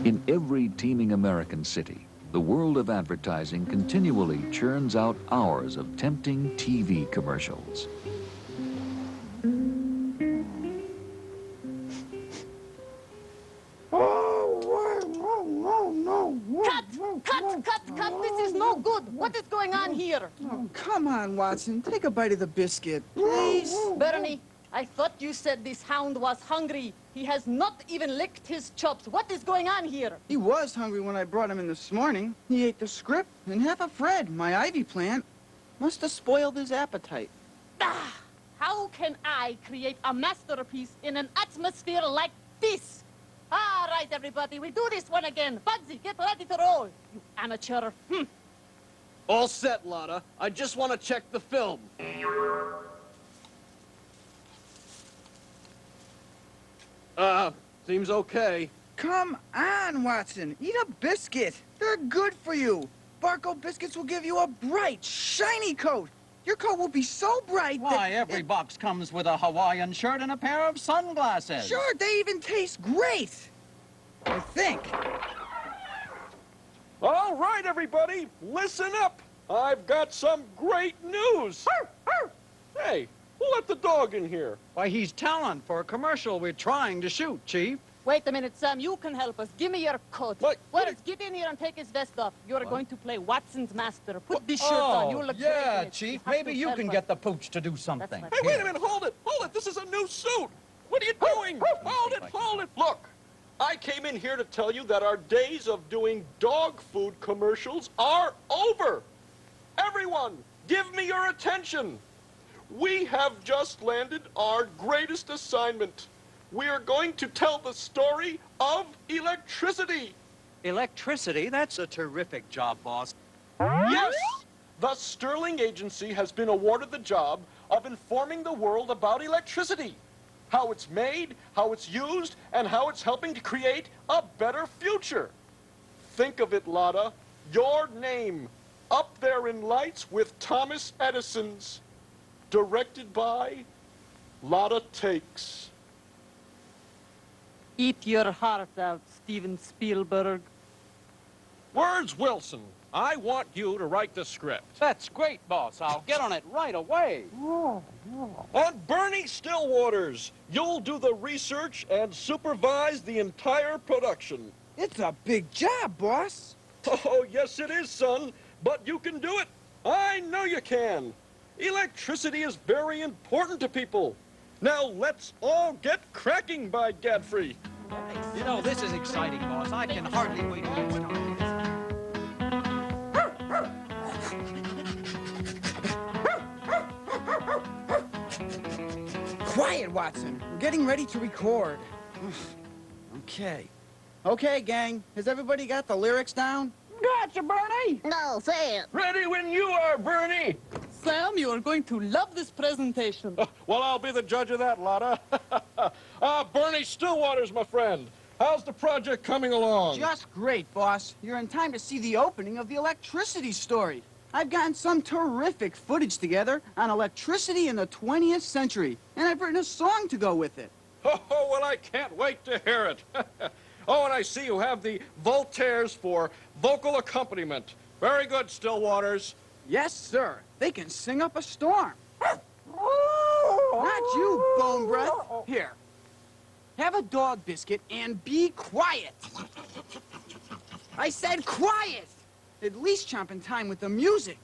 In every teeming American city, the world of advertising continually churns out hours of tempting TV commercials. Cut! This is no good. What is going on here? Oh, come on, Watson. Take a bite of the biscuit, please. Bernie, I thought you said this hound was hungry. He has not even licked his chops. What is going on here? He was hungry when I brought him in this morning. He ate the script and half a Fred, my ivy plant. Must have spoiled his appetite. Ah, how can I create a masterpiece in an atmosphere like this? All right, everybody, we do this one again. Bugsy, get ready to roll. You amateur. All set, Lotta. I just want to check the film. Seems okay. Come on, Watson. Eat a biscuit. They're good for you. Barco biscuits will give you a bright, shiny coat. Your coat will be so bright Why, every box comes with a Hawaiian shirt and a pair of sunglasses. Sure, they even taste great. I think. All right, everybody, listen up. I've got some great news. Hey, who let the dog in here? Why, he's talent for a commercial we're trying to shoot, Chief. Wait a minute, Sam. You can help us. Give me your coat. What? Welles, get in here and take his vest off. You're going to play Watson's master. Put this shirt on. You look great yeah, in it. Chief. have Maybe to you help can us. get the pooch to do something. right. Hey, wait a minute, hold it. This is a new suit. What are you doing? Hold it. Look, I came in here to tell you that our days of doing dog food commercials are over. Everyone, give me your attention. We have just landed our greatest assignment. We are going to tell the story of electricity. Electricity? That's a terrific job, boss. Yes, the Sterling Agency has been awarded the job of informing the world about electricity, how it's made, how it's used, and how it's helping to create a better future. Think of it, Lotta, your name up there in lights with Thomas Edison's, directed by Lotta Takes. Eat your heart out, Steven Spielberg. Words Wilson, I want you to write the script. That's great, boss. I'll get on it right away. And Bernie Stillwaters, you'll do the research and supervise the entire production. It's a big job, boss. Oh, yes it is, son, but you can do it. I know you can. Electricity is very important to people. Now let's all get cracking, by Godfrey. You know, this is exciting, boss. I can hardly wait to get started. Quiet, Watson. We're getting ready to record. Okay. Okay, gang. Has everybody got the lyrics down? Gotcha, Bernie. No, say it. Ready when you are, Bernie. Sam, you are going to love this presentation. Well, I'll be the judge of that, Lotta. Bernie Stillwaters, my friend. How's the project coming along? Just great, boss. You're in time to see the opening of the electricity story. I've gotten some terrific footage together on electricity in the 20th century, and I've written a song to go with it. Oh, well, I can't wait to hear it. Oh, and I see you have the Voltaires for vocal accompaniment. Very good, Stillwaters. Yes, sir. They can sing up a storm. Not you, bone breath. Here. Have a dog biscuit and be quiet. I said quiet. At least chomp in time with the music.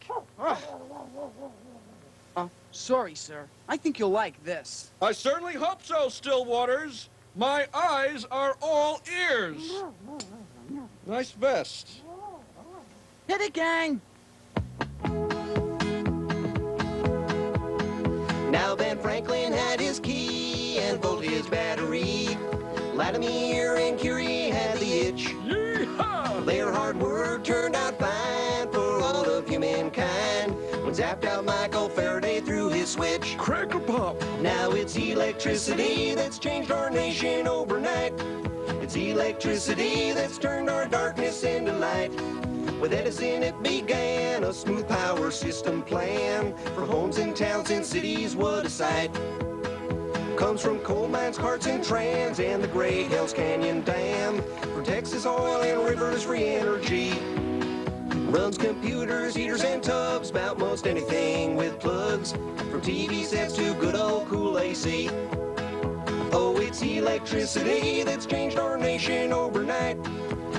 Sorry, sir. I think you'll like this. I certainly hope so, Stillwaters. My eyes are all ears. Nice vest. Hit it, gang. Now Ben Franklin had his key and volted his battery. Latimer and Curie had the itch. Yeehaw! Their hard work turned out fine for all of humankind. When zapped out Michael Faraday threw his switch. Crackle pop! Now it's electricity that's changed our nation overnight. It's electricity that's turned our darkness into light. With Edison it began a smooth power system plan. For homes and towns and cities, what a sight. Comes from coal mines, carts and trams, and the Great Hells Canyon Dam. For Texas oil and rivers free energy. Runs computers, heaters and tubs, about most anything with plugs. From TV sets to good old cool AC. Oh, it's electricity that's changed our nation overnight.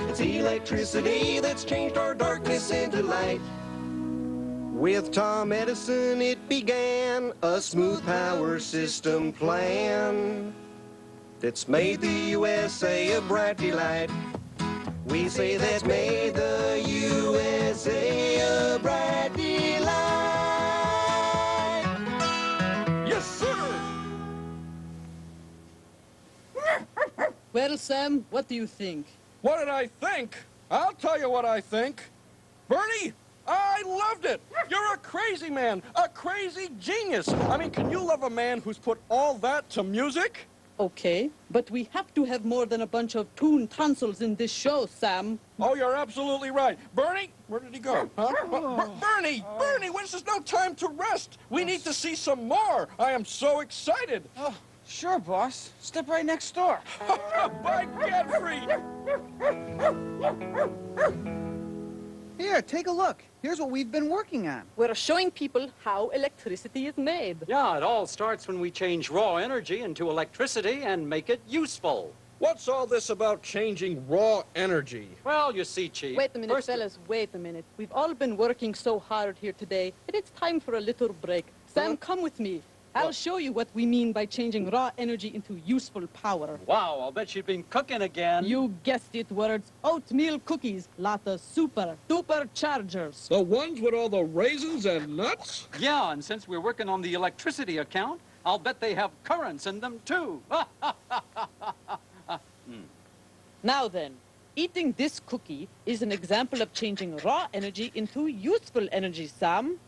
It's electricity that's changed our darkness into light. With Tom Edison it began a smooth power system plan that's made the USA a bright delight. We say that's made the USA a bright delight. Yes, sir! Well, Sam, what do you think? What did I think? I'll tell you what I think. Bernie, I loved it. You're a crazy man, a crazy genius. I mean, can you love a man who's put all that to music? Okay, but we have to have more than a bunch of tune tonsils in this show, Sam. Oh, you're absolutely right. Bernie, where did he go? Huh? Bernie, this is no time to rest. We need to see some more. I am so excited. Oh, sure, boss. Step right next door. By Godfrey! Here, take a look. Here's what we've been working on. We're showing people how electricity is made. Yeah, it all starts when we change raw energy into electricity and make it useful. What's all this about changing raw energy? Well, you see, Chief. Wait a minute, first- fellas, wait a minute. We've all been working so hard here today that it's time for a little break. Sam, come with me. I'll show you what we mean by changing raw energy into useful power. Wow, I'll bet you've been cooking again. You guessed it, words. Oatmeal cookies, lot of super duper chargers. The ones with all the raisins and nuts? Yeah, and since we're working on the electricity account, I'll bet they have currents in them, too. Now then, eating this cookie is an example of changing raw energy into useful energy, Sam.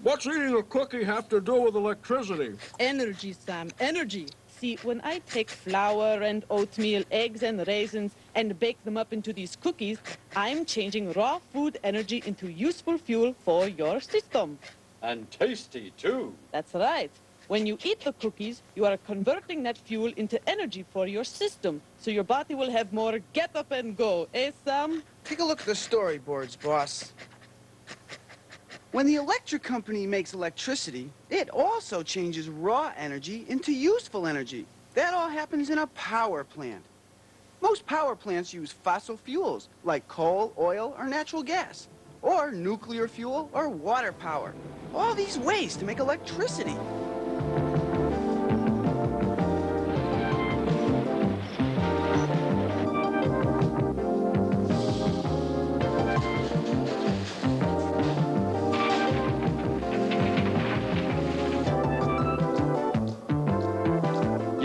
What's eating a cookie have to do with electricity? Energy, Sam, energy. See, when I take flour and oatmeal, eggs and raisins, and bake them up into these cookies, I'm changing raw food energy into useful fuel for your system. And tasty, too. That's right. When you eat the cookies, you are converting that fuel into energy for your system, so your body will have more get up and go. Eh, Sam? Take a look at the storyboards, boss. When the electric company makes electricity, it also changes raw energy into useful energy. That all happens in a power plant. Most power plants use fossil fuels, like coal, oil, or natural gas, or nuclear fuel or water power. All these ways to make electricity.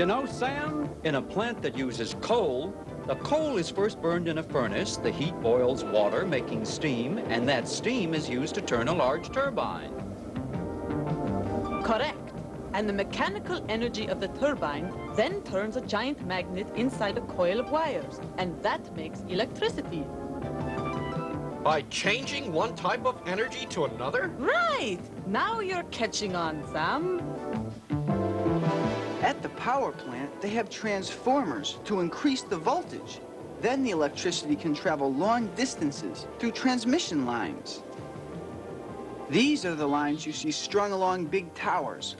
You know, Sam, in a plant that uses coal, the coal is first burned in a furnace, the heat boils water, making steam, and that steam is used to turn a large turbine. Correct. And the mechanical energy of the turbine then turns a giant magnet inside a coil of wires, and that makes electricity. By changing one type of energy to another? Right! Now you're catching on, Sam. At the power plant, they have transformers to increase the voltage. Then the electricity can travel long distances through transmission lines. These are the lines you see strung along big towers.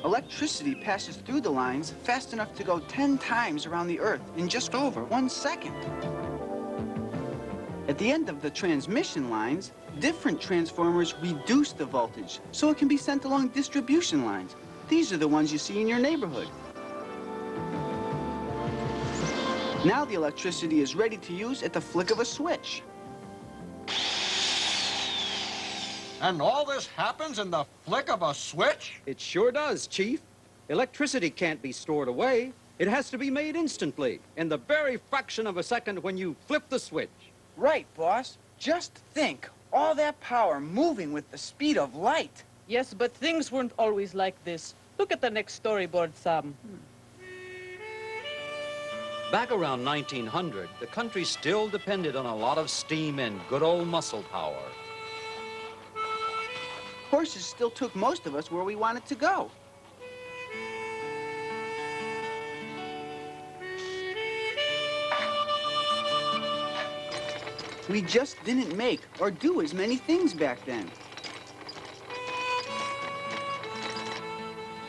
Electricity passes through the lines fast enough to go 10 times around the Earth in just over 1 second. At the end of the transmission lines, different transformers reduce the voltage so it can be sent along distribution lines. These are the ones you see in your neighborhood. Now the electricity is ready to use at the flick of a switch. And all this happens in the flick of a switch? It sure does, Chief. Electricity can't be stored away. It has to be made instantly, in the very fraction of a second when you flip the switch. Right, boss. Just think, all that power moving with the speed of light. Yes, but things weren't always like this. Look at the next storyboard, Sam. Back around 1900, the country still depended on a lot of steam and good old muscle power. Horses still took most of us where we wanted to go. We just didn't make or do as many things back then.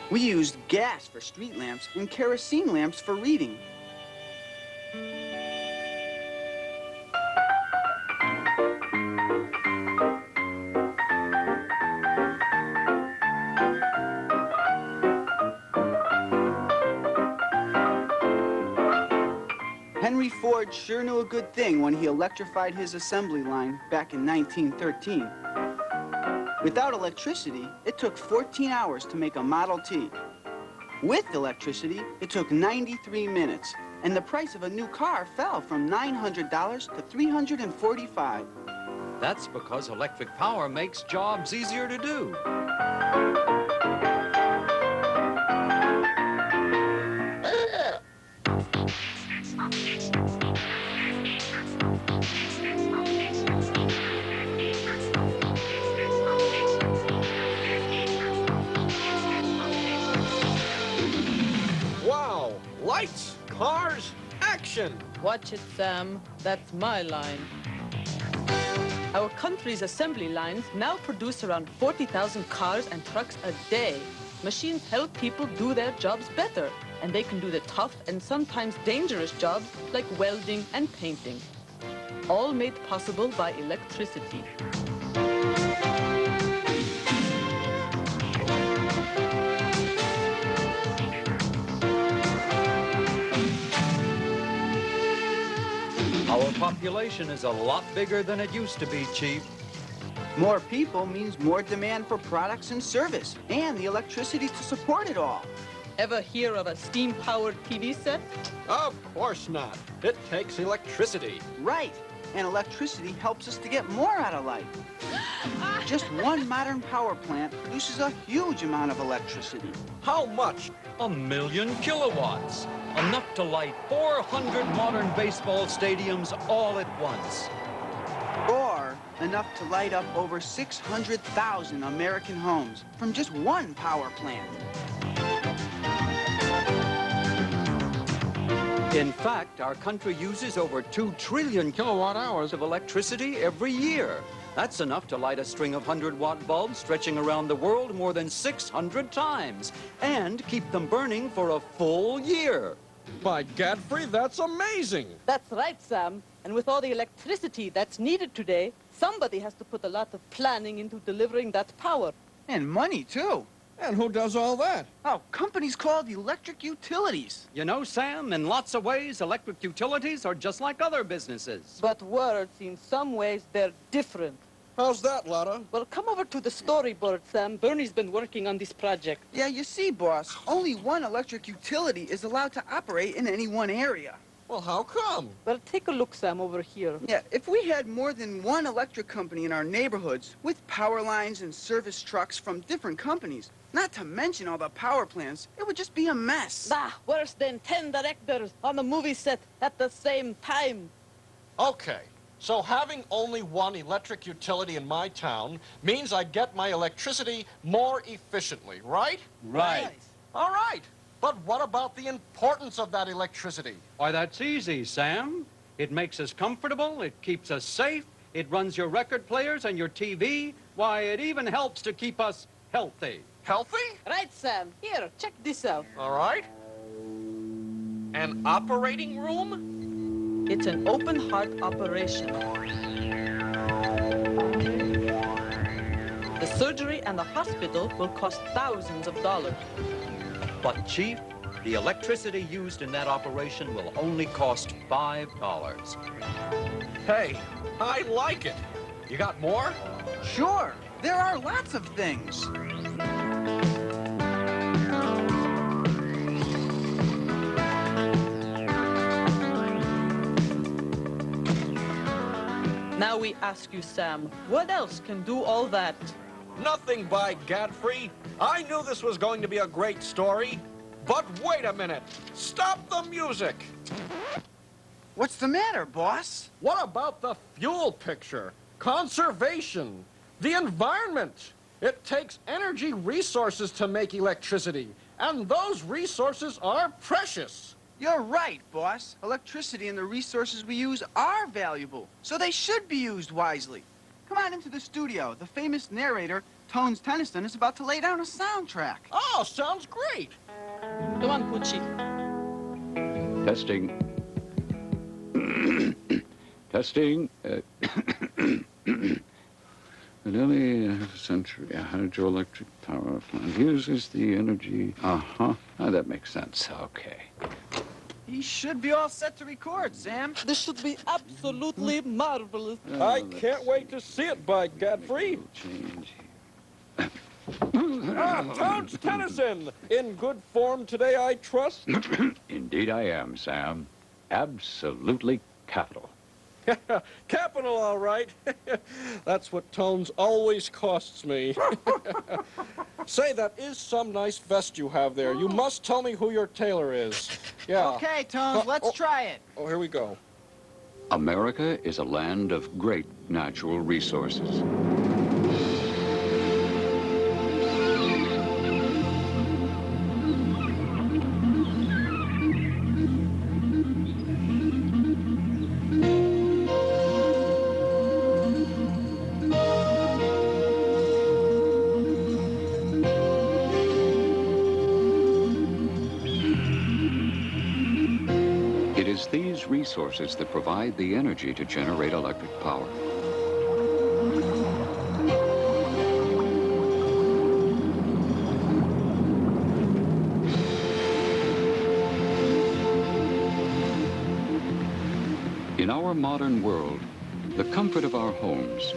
We used gas for street lamps and kerosene lamps for reading. Henry Ford sure knew a good thing when he electrified his assembly line back in 1913. Without electricity, it took 14 hours to make a Model T. With electricity, it took 93 minutes, and the price of a new car fell from $900 to $345. That's because electric power makes jobs easier to do. Wow! Lights, cars, action! Watch it, Sam. That's my line. Our country's assembly lines now produce around 40,000 cars and trucks a day. Machines help people do their jobs better, and they can do the tough and sometimes dangerous jobs like welding and painting. All made possible by electricity. Our population is a lot bigger than it used to be, Chief. More people means more demand for products and service, and the electricity to support it all. Ever hear of a steam-powered TV set? Of course not. It takes electricity. Right, and electricity helps us to get more out of life. Just one modern power plant produces a huge amount of electricity. How much? 1,000,000 kilowatts. Enough to light 400 modern baseball stadiums all at once. Or enough to light up over 600,000 American homes from just one power plant. In fact, our country uses over 2 trillion kilowatt hours of electricity every year. That's enough to light a string of 100-watt bulbs stretching around the world more than 600 times and keep them burning for a full year. By Godfrey, that's amazing! That's right, Sam. And with all the electricity that's needed today, somebody has to put a lot of planning into delivering that power. And money, too. And who does all that? Oh, companies called electric utilities. You know, Sam, in lots of ways, electric utilities are just like other businesses. But words, in some ways, they're different. How's that, Lotta? Well, come over to the storyboard, Sam. Bernie's been working on this project. Yeah, you see, boss, only one electric utility is allowed to operate in any one area. Well, how come? Well, take a look, Sam, over here. Yeah, if we had more than one electric company in our neighborhoods with power lines and service trucks from different companies, not to mention all the power plants, it would just be a mess. Ah, worse than 10 directors on a movie set at the same time. Okay, so having only one electric utility in my town means I get my electricity more efficiently, right? Right. All right. But what about the importance of that electricity? Why, that's easy, Sam. It makes us comfortable, it keeps us safe, it runs your record players and your TV. Why, it even helps to keep us healthy. Healthy? Right, Sam. Here, check this out. All right. An operating room? It's an open-heart operation. The surgery and the hospital will cost thousands of dollars. But, Chief, the electricity used in that operation will only cost $5. Hey, I like it. You got more? Sure, there are lots of things. Now we ask you, Sam, what else can do all that? Nothing, by Godfrey. I knew this was going to be a great story. But wait a minute. Stop the music. What's the matter, boss? What about the fuel picture? Conservation, the environment. It takes energy resources to make electricity, and those resources are precious. You're right, boss. Electricity and the resources we use are valuable, so they should be used wisely. Come on into the studio. The famous narrator, Tones Tennyson, is about to lay down a soundtrack. Oh, sounds great. Come on, Poochie. Testing. Testing. An early half-century hydroelectric power plant uses the energy. Oh, that makes sense. Okay. He should be all set to record, Sam. This should be absolutely marvelous. I can't wait to see it, by Godfrey. Change. Tones Tennyson, in good form today, I trust? Indeed I am, Sam. Absolutely capital. Capital, all right. That's what Tones always costs me. Say, that is some nice vest you have there. You must tell me who your tailor is. Yeah. Okay, Tones, let's try it. Oh, here we go. America is a land of great natural resources. It is these resources that provide the energy to generate electric power. In our modern world, the comfort of our homes,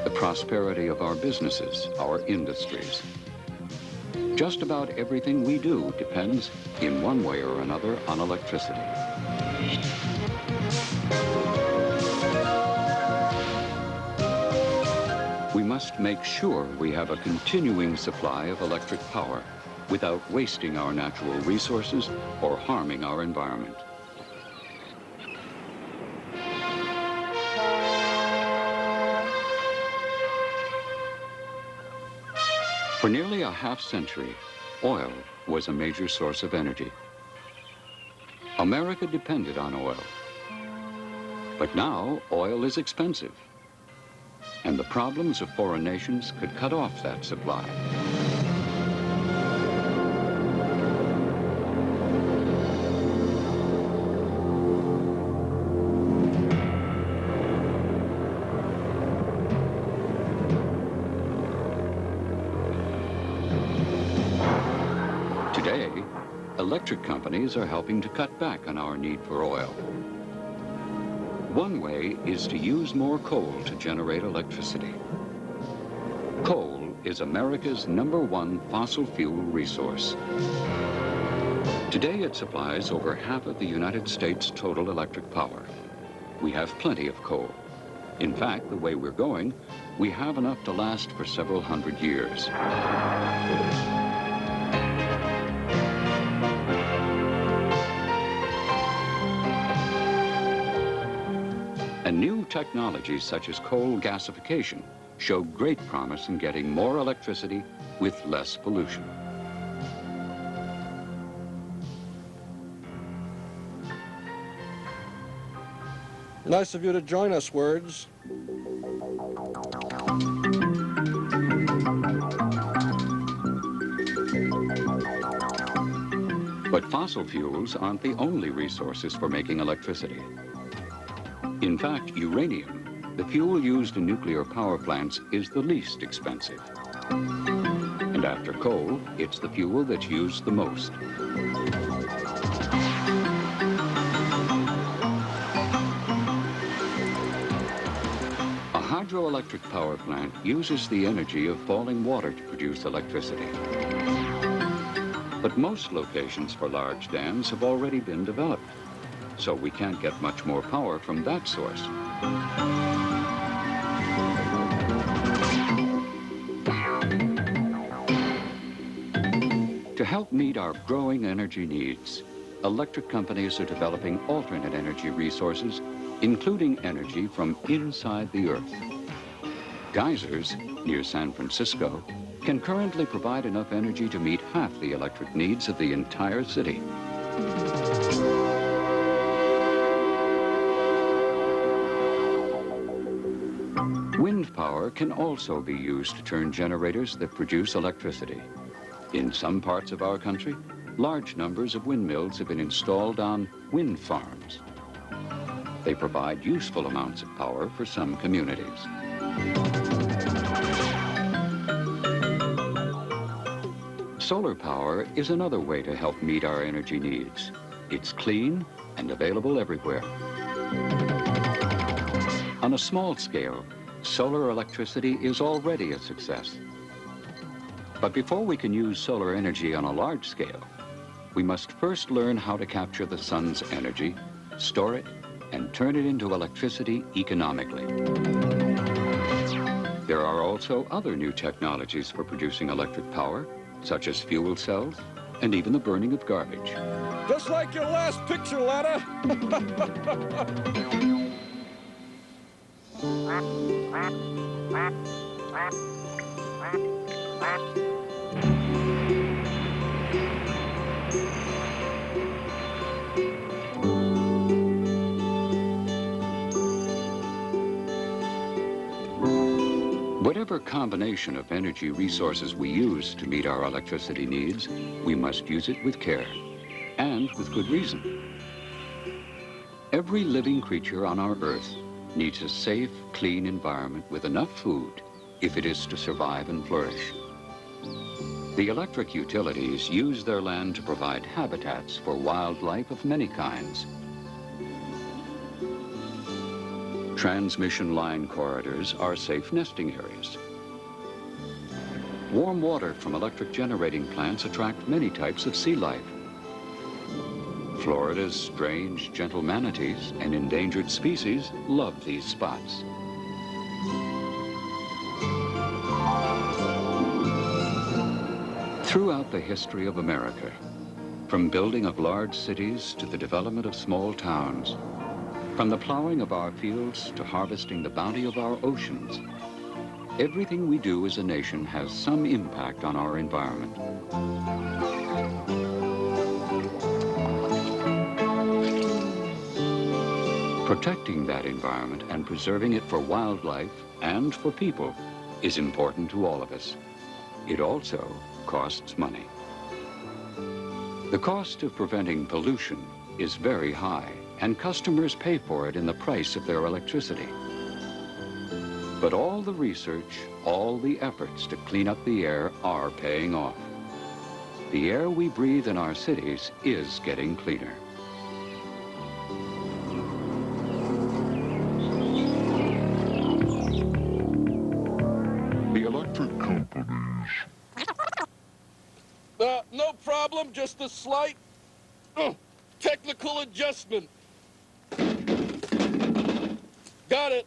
the prosperity of our businesses, our industries, just about everything we do depends, in one way or another, on electricity. We must make sure we have a continuing supply of electric power without wasting our natural resources or harming our environment. For nearly a half-century, oil was a major source of energy. America depended on oil. But now, oil is expensive. And the problems of foreign nations could cut off that supply. Today, electric companies are helping to cut back on our need for oil. One way is to use more coal to generate electricity. Coal is America's #1 fossil fuel resource. Today, it supplies over half of the United States' total electric power. We have plenty of coal. In fact, the way we're going, we have enough to last for several hundred years. And new technologies such as coal gasification show great promise in getting more electricity with less pollution. Nice of you to join us, Words. But fossil fuels aren't the only resources for making electricity. In fact, uranium, the fuel used in nuclear power plants, is the least expensive. And after coal, it's the fuel that's used the most. A hydroelectric power plant uses the energy of falling water to produce electricity. But most locations for large dams have already been developed. so we can't get much more power from that source. To help meet our growing energy needs, electric companies are developing alternate energy resources, including energy from inside the Earth. Geysers, near San Francisco, can currently provide enough energy to meet half the electric needs of the entire city. Wind power can also be used to turn generators that produce electricity. In some parts of our country, large numbers of windmills have been installed on wind farms. They provide useful amounts of power for some communities. Solar power is another way to help meet our energy needs. It's clean and available everywhere. On a small scale, solar electricity is already a success. But before we can use solar energy on a large scale, we must first learn how to capture the sun's energy, store it, and turn it into electricity economically. There are also other new technologies for producing electric power, such as fuel cells and even the burning of garbage. Just like your last picture, Letta. Whatever combination of energy resources we use to meet our electricity needs, we must use it with care, and with good reason. Every living creature on our Earth needs a safe, clean environment with enough food if it is to survive and flourish. The electric utilities use their land to provide habitats for wildlife of many kinds. Transmission line corridors are safe nesting areas. Warm water from electric generating plants attract many types of sea life. Florida's strange, gentle manatees and endangered species love these spots. Throughout the history of America, from building of large cities to the development of small towns, from the plowing of our fields to harvesting the bounty of our oceans, everything we do as a nation has some impact on our environment. Protecting that environment and preserving it for wildlife and for people is important to all of us. It also costs money. The cost of preventing pollution is very high, and customers pay for it in the price of their electricity. But all the research, all the efforts to clean up the air are paying off. The air we breathe in our cities is getting cleaner. The electric companies. No problem, just a slight technical adjustment. Got it.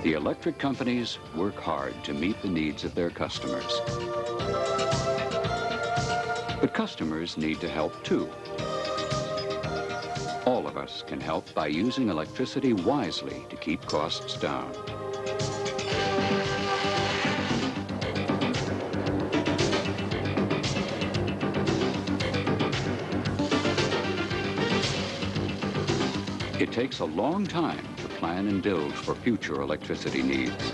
The electric companies work hard to meet the needs of their customers. But customers need to help too. All of us can help by using electricity wisely to keep costs down. It takes a long time to plan and build for future electricity needs.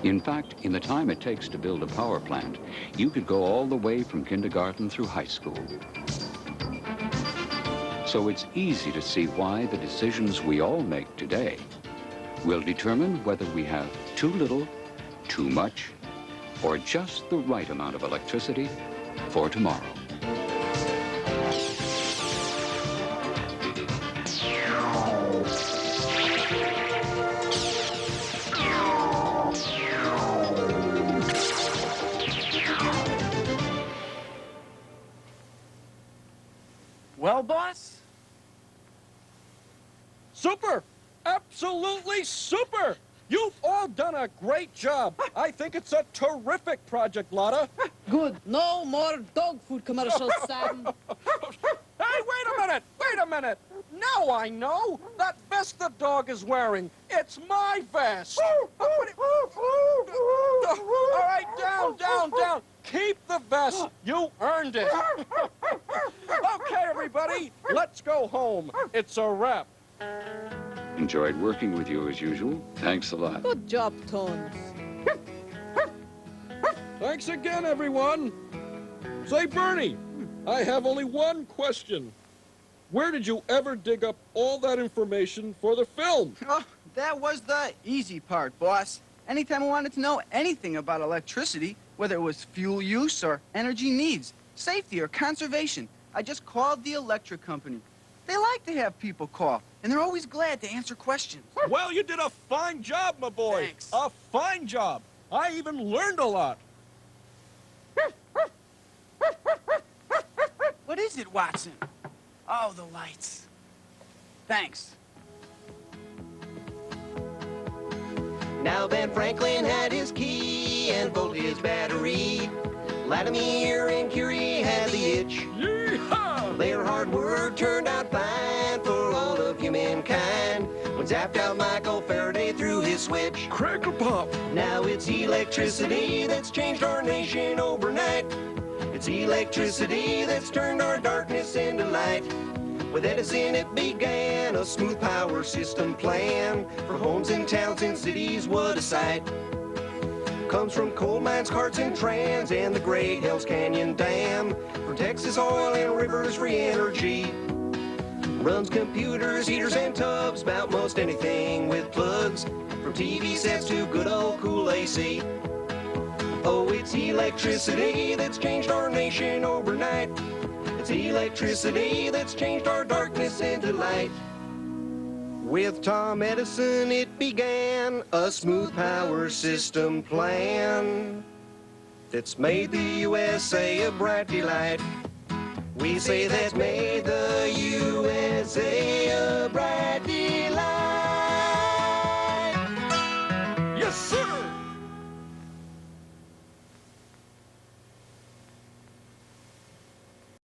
In fact, in the time it takes to build a power plant, you could go all the way from kindergarten through high school. So it's easy to see why the decisions we all make today will determine whether we have too little, too much, or just the right amount of electricity for tomorrow. Well, boss? Super! Absolutely super! You've all done a great job. I think it's a terrific project, Lotta. Good. No more dog food commercials, Sam. Hey, wait a minute. Now I know. That vest the dog is wearing. It's my vest. All right, down. Keep the vest. You earned it. Okay, everybody, let's go home. It's a wrap. Enjoyed working with you as usual. Thanks a lot. Good job, Tones. Thanks again, everyone. Say, Bernie, I have only one question. Where did you ever dig up all that information for the film? Oh, that was the easy part, boss. Anytime I wanted to know anything about electricity, whether it was fuel use or energy needs, safety or conservation, I just called the electric company. They like to have people call, and they're always glad to answer questions. Well, you did a fine job, my boy. Thanks. A fine job. I even learned a lot. What is it, Watson? Oh, the lights. Thanks. Now Ben Franklin had his key and volted his battery. Latimer and Curie had the itch. Yeehaw! Their hard work turned out fine for all of humankind. When zapped out Michael Faraday threw his switch. Crackle pop. Now it's electricity that's changed our nation overnight. It's electricity that's turned our darkness into light. With Edison it began a smooth power system plan. For homes and towns and cities, what a sight. Comes from coal mines, carts and trams, and the great Hell's Canyon Dam. From Texas oil and rivers free energy. Runs computers, heaters and tubs, about most anything with plugs. From TV sets to good old cool AC. Oh, it's electricity that's changed our nation overnight. It's electricity that's changed our darkness into light. With Tom Edison it began a smooth power system plan that's made the USA a bright delight. We say that's made the USA